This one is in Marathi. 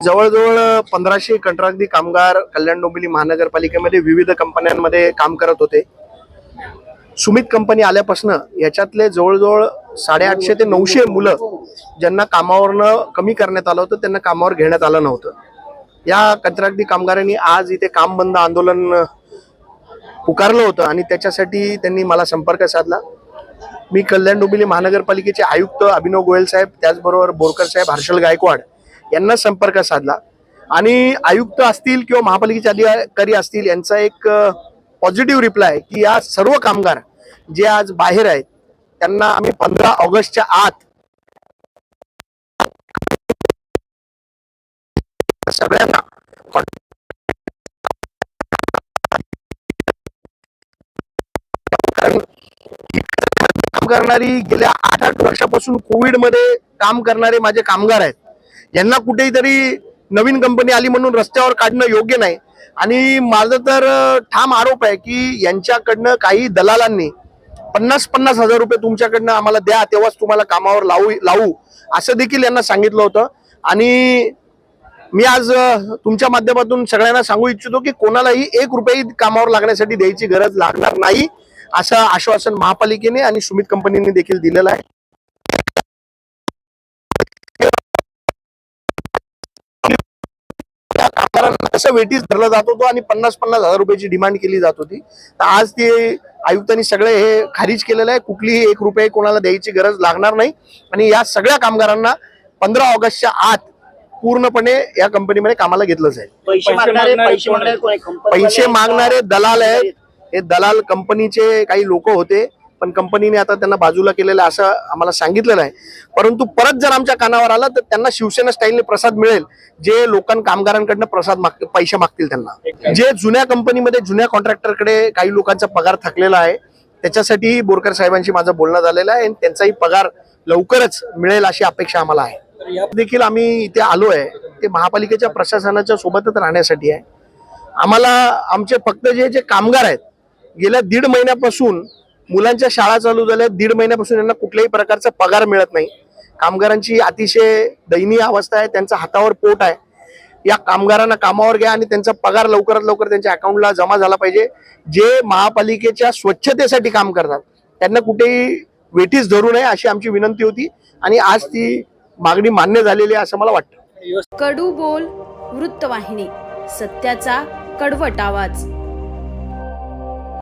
जवळजवळ 1500 कंत्राटी कामगार कल्याण डोंबिवली महानगरपालिकेमध्ये विविध कंपन्यांमध्ये काम करत होते। सुमित कंपनी आल्यापासून याच्यातले जवळजवळ 850 ते 900 मुलं ज्यांना कामावरनं कमी करण्यात आलं होतं त्यांना कामावर घेण्यात आलं नव्हतं। या कंत्राटी कामगारांनी आज इथे काम बंद आंदोलन पुकारलं होतं आणि त्याच्यासाठी त्यांनी मला संपर्क साधला। मी कल्याण डोंबिवली महानगरपालिकेचे आयुक्त अभिनव गोयल साहेब, त्याचबरोबर बोरकर साहेब, हर्षल गायकवाड यांना संपर्क साधला आणि आयुक्त असतील किंवा महापालिकेचे अधिकारी असतील यांचा एक पॉझिटिव्ह रिप्लाय की या सर्व कामगार जे आज बाहेर आहेत त्यांना आम्ही 15 ऑगस्टच्या आत सगळ्यांना काम करणारी गेल्या 8 वर्षापासून कोविड मध्ये काम करणारे माझे कामगार आहेत, यांना कुठेही तरी नवीन कंपनी आली म्हणून रस्त्यावर काढणं योग्य नाही। आणि माझं तर ठाम आरोप आहे की यांच्याकडनं काही दलालांनी 50-50 हजार रुपये तुमच्याकडनं आम्हाला द्या तेव्हाच तुम्हाला कामावर लावू असं देखील यांना सांगितलं होतं। आणि मी आज तुमच्या माध्यमातून सगळ्यांना सांगू इच्छितो की कोणालाही 1 रुपये कामावर लागण्यासाठी द्यायची गरज लागणार नाही असं आश्वासन महापालिकेने आणि सुमित कंपनीने देखील दिलेलं आहे। असं वेटीस धरला जात होतो आणि 50-50 हजार रुपयाची डिमांड केली जात होती। तर आज ते आयुक्तांनी सगळे हे खारिज केलेलं आहे। कुठलीही 1 रुपये कोणाला द्यायची गरज लागणार नाही आणि या सगळ्या कामगारांना 15 ऑगस्टच्या आत पूर्णपणे या कंपनीमध्ये कामाला घेतलं जाईल। पैसे मागणारे दलाल आहेत, हे दलाल कंपनीचे काही लोक होते पण कंपनीने आता त्यांना बाजूला केलेलं असं आम्हाला सांगितलेलं आहे। परंतु परत जर आमच्या कानावर आलं तर त्यांना शिवसेना स्टाईलने प्रसाद मिळेल, जे कामगारांकडनं पैसे मागतील त्यांना। जे जुन्या कंपनीमध्ये जुन्या कॉन्ट्रॅक्टरकडे काही लोकांचा पगार थकलेला आहे त्याच्यासाठी बोरकर साहेबांशी माझं बोलणं झालेलं आहे आणि त्यांचाही पगार लवकरच मिळेल अशी अपेक्षा आम्हाला आहे। देखील आम्ही इथे आलो आहे ते महापालिकेच्या प्रशासनाच्या सोबतच राहण्यासाठी आहे। आम्हाला आमचे फक्त जे कामगार आहेत गेल्या 1.5 महिन्यापासून मुलांच्या शाळा चालू झाल्या, 1.5 महिन्यापासून यांना कुठल्याही प्रकारचा पगार मिळत नाही। कामगारांची अतिशय दयनीय अवस्था आहे, त्यांचा हातावर पोट आहे। या कामगारांना कामावर घ्या आणि त्यांचा पगार लवकरात लवकर त्यांच्या अकाउंटला जमा झाला पाहिजे। जे महापालिकेच्या स्वच्छतेसाठी काम करतात त्यांना कुठेही वेठीस धरू नये अशी आमची विनंती होती आणि आज ती मागणी मान्य झालेली आहे असं मला वाटतं। कडू बोल वृत्तवाहिनी, सत्याचा कडवट आवाज।